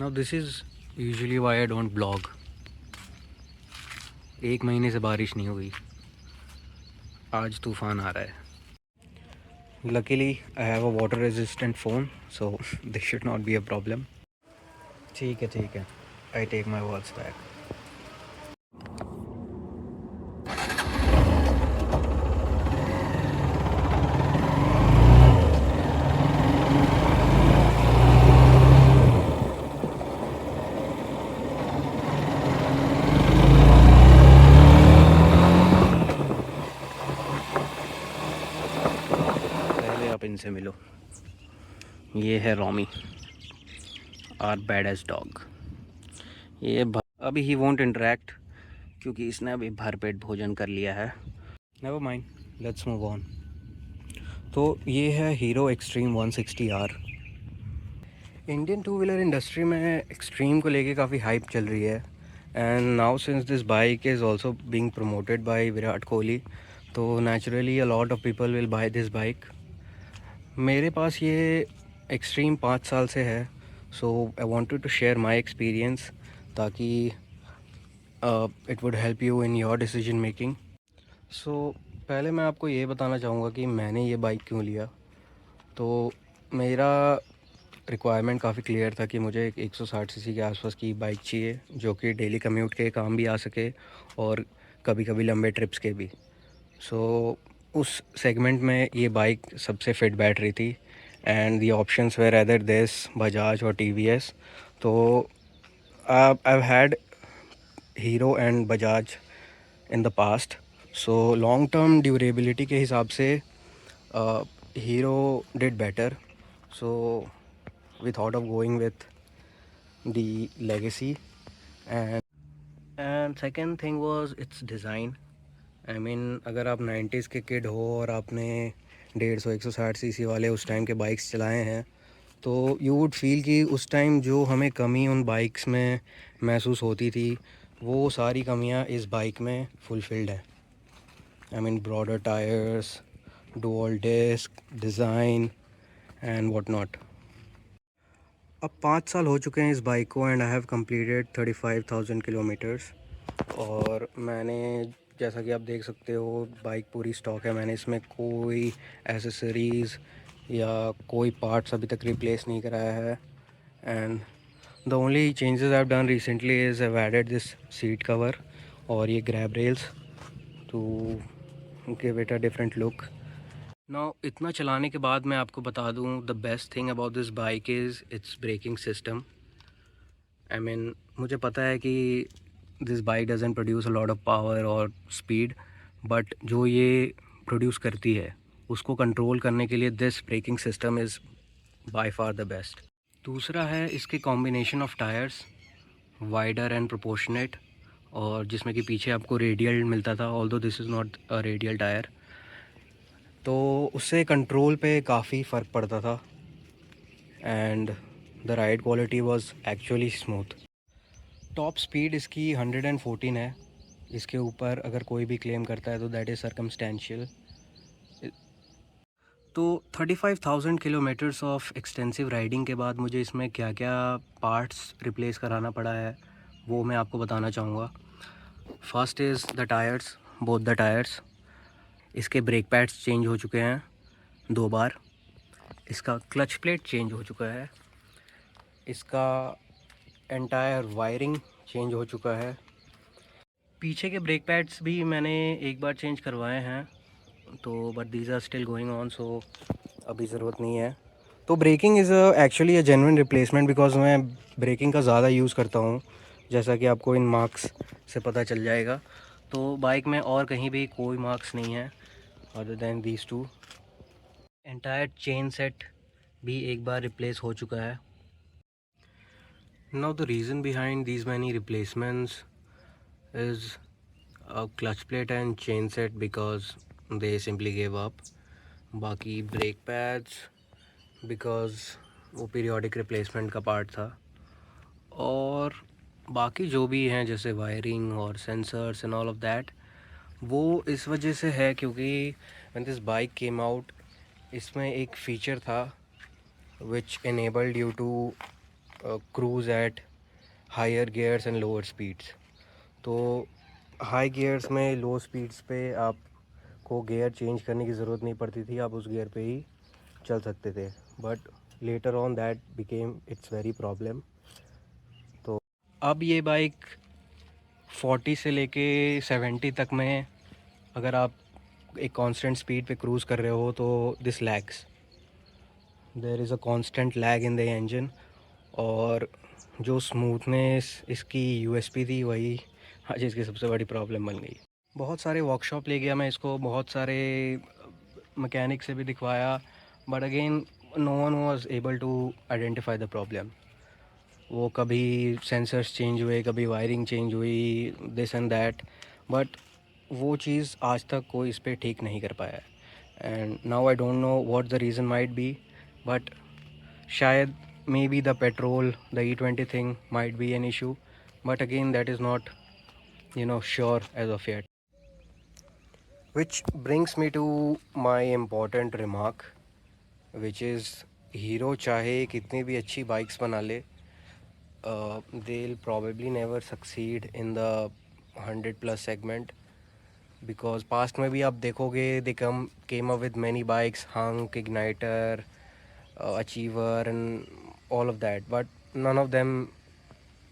Now this is usually why I don't blog. 1 महीने से बारिश नहीं हुई, आज तूफ़ान आ रहा है। Luckily I have a water resistant phone, so this should not be a problem. ठीक है, I take my words back. पहले आप इनसे मिलो, ये है Romy, our badass dog. ये अभी ही वोंट इंटरेक्ट क्योंकि इसने अभी भरपेट भोजन कर लिया है। Never mind, let's move on. तो ये है Hero extreme 160R। Indian two wheeler industry में एक्सट्रीम को लेके काफ़ी हाइप चल रही है, and now since this bike is also being promoted by Virat Kohli, तो naturally a lot of people will buy this bike. मेरे पास ये एक्सट्रीम 5 साल से है, so I wanted to share my experience ताकि it would help you in your decision making. So पहले मैं आपको ये बताना चाहूँगा कि मैंने ये बाइक क्यों लिया। तो मेरा रिक्वायरमेंट काफ़ी क्लियर था कि मुझे एक 160 सीसी के आसपास की बाइक चाहिए जो कि डेली कम्यूट के काम भी आ सके और कभी कभी लंबे ट्रिप्स के भी। सो उस सेगमेंट में ये बाइक सबसे फिट बैठ रही थी, and the options were other this Bajaj और टीवीएस। तो I had Hero and Bajaj in the past, so long term durability के हिसाब से Hero did better, so we thought of going with the legacy. And second thing was its design. I mean, अगर आप 90s के kid हो और आपने 150-160 सीसी वाले उस टाइम के बाइक्स चलाए हैं, तो यू वुड फील कि उस टाइम जो हमें कमी उन बाइक्स में महसूस होती थी, वो सारी कमियां इस बाइक में फुलफिल्ड है। I mean broader tyres, dual disc design and what not. अब 5 साल हो चुके हैं इस बाइक को, and I have completed 35,000 kilometres. और मैंने, जैसा कि आप देख सकते हो, बाइक पूरी स्टॉक है। मैंने इसमें कोई एसेसरीज़ या कोई पार्ट्स अभी तक रिप्लेस नहीं कराया है। And the only changes I have done recently is I added this seat cover और ये grab rails to give it a different look. Now इतना चलाने के बाद मैं आपको बता दूं, the best thing about this bike is its braking system. I mean, मुझे पता है कि this bike doesn't produce a lot of power और स्पीड, बट जो ये प्रोड्यूस करती है उसको कंट्रोल करने के लिए this braking system is by far the best. दूसरा है इसके combination of tyres, wider and proportionate, और जिसमें कि पीछे आपको रेडियल मिलता था, although this is not a radial tyre, तो उससे कंट्रोल पे काफ़ी फ़र्क पड़ता था, and the ride quality was actually smooth. Top speed इसकी 114 है। इसके ऊपर अगर कोई भी क्लेम करता है तो दैट इज़ सर्कमस्टेंशियल। तो 35,000 किलोमीटर्स ऑफ एक्सटेंसिव राइडिंग के बाद मुझे इसमें क्या क्या पार्ट्स रिप्लेस कराना पड़ा है वो मैं आपको बताना चाहूँगा। First is the tyres, both the tyres. इसके ब्रेक पैड्स चेंज हो चुके हैं 2 बार। इसका क्लच प्लेट चेंज हो चुका है। इसका एंटायर वायरिंग चेंज हो चुका है। पीछे के ब्रेक पैड्स भी मैंने एक बार चेंज करवाए हैं, तो but these are still going on, so अभी ज़रूरत नहीं है। तो braking is actually a genuine replacement, because मैं ब्रेकिंग का ज़्यादा यूज़ करता हूँ, जैसा कि आपको इन मार्क्स से पता चल जाएगा। तो बाइक में और कहीं भी कोई मार्क्स नहीं है other than these two. Entire chain set भी एक बार रिप्लेस हो चुका है। Now the reason behind these many replacements is a clutch plate and chain set because they simply gave up. बाकी ब्रेक पैड्स बिकॉज वो periodic replacement का part था, और बाकी जो भी हैं जैसे वायरिंग और sensors and all of that, वो इस वजह से है क्योंकि when this bike came out, इसमें एक फ़ीचर था विच enabled you to cruise at higher gears and lower speeds. तो हाई गियर्स में लो स्पीड्स पे आपको गियर चेंज करने की ज़रूरत नहीं पड़ती थी, आप उस गियर पे ही चल सकते थे. But later on that became it's very problem. तो अब ये बाइक 40 से लेके 70 तक में अगर आप एक कांस्टेंट स्पीड पे क्रूज़ कर रहे हो तो this lags, there is a constant lag in the engine. और जो स्मूथनेस इसकी यूएसपी थी वही आज इसकी सबसे बड़ी प्रॉब्लम बन गई. बहुत सारे वर्कशॉप ले गया मैं इसको, बहुत सारे मैकेनिक से भी दिखवाया, but again no one was able to identify the problem. वो कभी सेंसर्स चेंज हुए, कभी वायरिंग चेंज हुई, दिस एंड दैट, बट वो चीज़ आज तक कोई इस पर ठीक नहीं कर पाया. And now I don't know what the reason might be, but शायद maybe the petrol, the E20 thing might be an issue, but again that is not sure as of yet. Which brings me to my important remark, which is hero चाहे कितनी भी अच्छी bikes बना ले, they'll probably never succeed in the 100+ segment, because past में भी आप देखोगे they came up with many bikes, Hunk, Igniter, Achiever and all of that, but none of them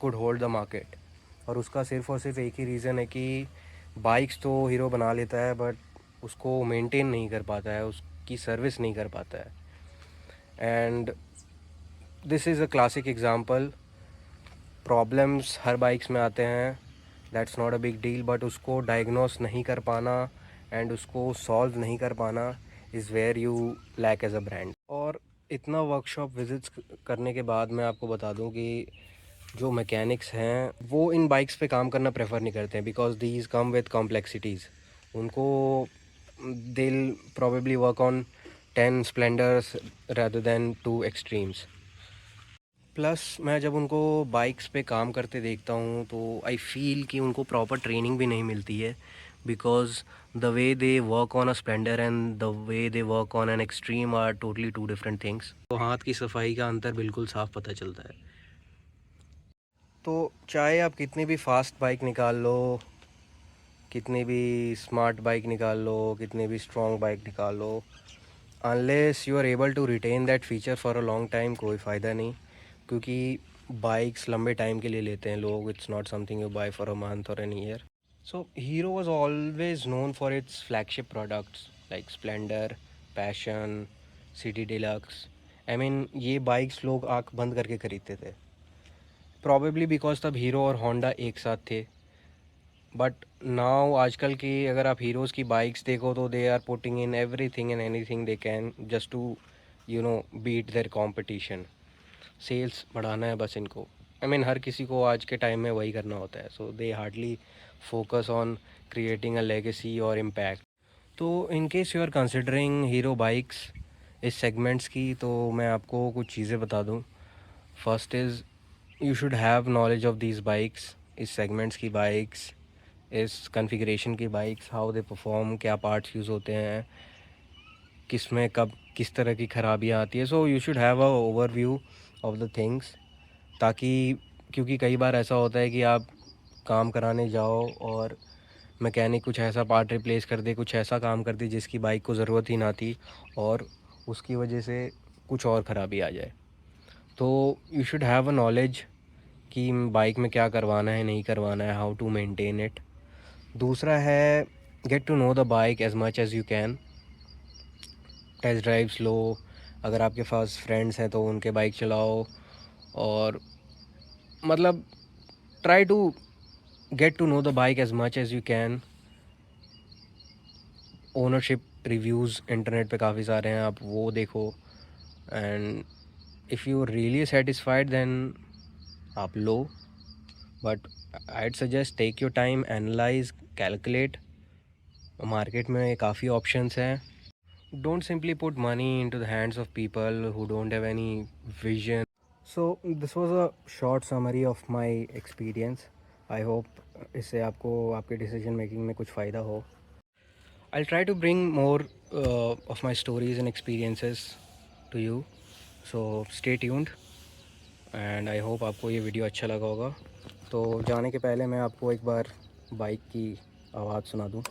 could hold the market. और उसका सिर्फ़ और सिर्फ एक ही रीज़न है कि बाइक्स तो हीरो बना लेता है बट उसको मेंटेन नहीं कर पाता है, उसकी सर्विस नहीं कर पाता है. And this is a classic example. Problems हर बाइक्स में आते हैं, that's not a big deal, but उसको डायग्नोस नहीं कर पाना एंड उसको सॉल्व नहीं कर पाना is where you lack as a brand. और इतना वर्कशॉप विज़िट्स करने के बाद मैं आपको बता दूं कि जो मैकेनिक्स हैं वो इन बाइक्स पे काम करना प्रेफर नहीं करते हैं, because these come with complexities. उनको दिल probably work on 10 splendours rather than 2 extremes. Plus मैं जब उनको बाइक्स पे काम करते देखता हूँ तो आई फील कि उनको प्रॉपर ट्रेनिंग भी नहीं मिलती है, because the way they work on a Splendor and the way they work on an Xtreme are totally 2 different things. तो हाथ की सफाई का अंतर बिल्कुल साफ पता चलता है. तो चाहे आप कितनी भी फास्ट बाइक निकाल लो, कितनी भी स्मार्ट बाइक निकाल लो, कितनी भी स्ट्रॉन्ग बाइक निकाल लो, unless you are able to retain that feature for a long time, कोई फ़ायदा नहीं. क्योंकि बाइक्स लंबे टाइम के लिए लेते हैं लोग, it's not something you buy for a month और an year. So Hero was always known for its flagship products like Splendor, Passion, City Deluxe. I mean ये बाइक्स लोग आँख बंद करके ख़रीदते थे, प्रॉबेबली बिकॉज तब हीरो और होंडा एक साथ थे. बट नाउ आजकल की अगर आप हीरोज़ की बाइक्स देखो तो they are putting in everything and anything they can just to beat their competition. Sales बढ़ाना है बस इनको. आई मीन हर किसी को आज के टाइम में वही करना होता है, so they hardly focus on creating a legacy और इम्पैक्ट. तो in case you are considering Hero bikes इस सेगमेंट्स की, तो मैं आपको कुछ चीज़ें बता दूँ. First is you should have knowledge of these bikes, इस सेगमेंट्स की बाइक्स, इस कॉन्फ़िगरेशन की बाइक्स, हाउ दे परफॉर्म, क्या पार्ट्स यूज़ होते हैं, किस में कब किस तरह की ख़राबियाँ आती है. So you should have a overview of the things, ताकि क्योंकि कई बार ऐसा होता है कि आप काम कराने जाओ और मैकेनिक कुछ ऐसा पार्ट रिप्लेस कर दे, कुछ ऐसा काम कर दे जिसकी बाइक को ज़रूरत ही ना थी, और उसकी वजह से कुछ और ख़राबी आ जाए. तो you should have a knowledge कि बाइक में क्या करवाना है, नहीं करवाना है, हाउ टू मेंटेन इट. दूसरा है get to know the bike as much as you can. Test drives लो, अगर आपके पास फ्रेंड्स हैं तो उनके बाइक चलाओ, और मतलब try to get to know the bike as much as you can. Ownership reviews internet पे काफ़ी सारे हैं, आप वो देखो. And if you really satisfied then आप लो, बट I'd suggest take your time, analyze, calculate. Market में काफ़ी ऑप्शंस हैं. Don't simply put money into the hands of people who don't have any vision. So this was a short summary of my experience. I hope इससे आपको आपके decision making में कुछ फ़ायदा हो. I'll try to bring more of my stories and experiences to you. So stay tuned. And I hope आपको ये video अच्छा लगा होगा। तो जाने के पहले मैं आपको एक बार बाइक की आवाज़ सुना दूँ।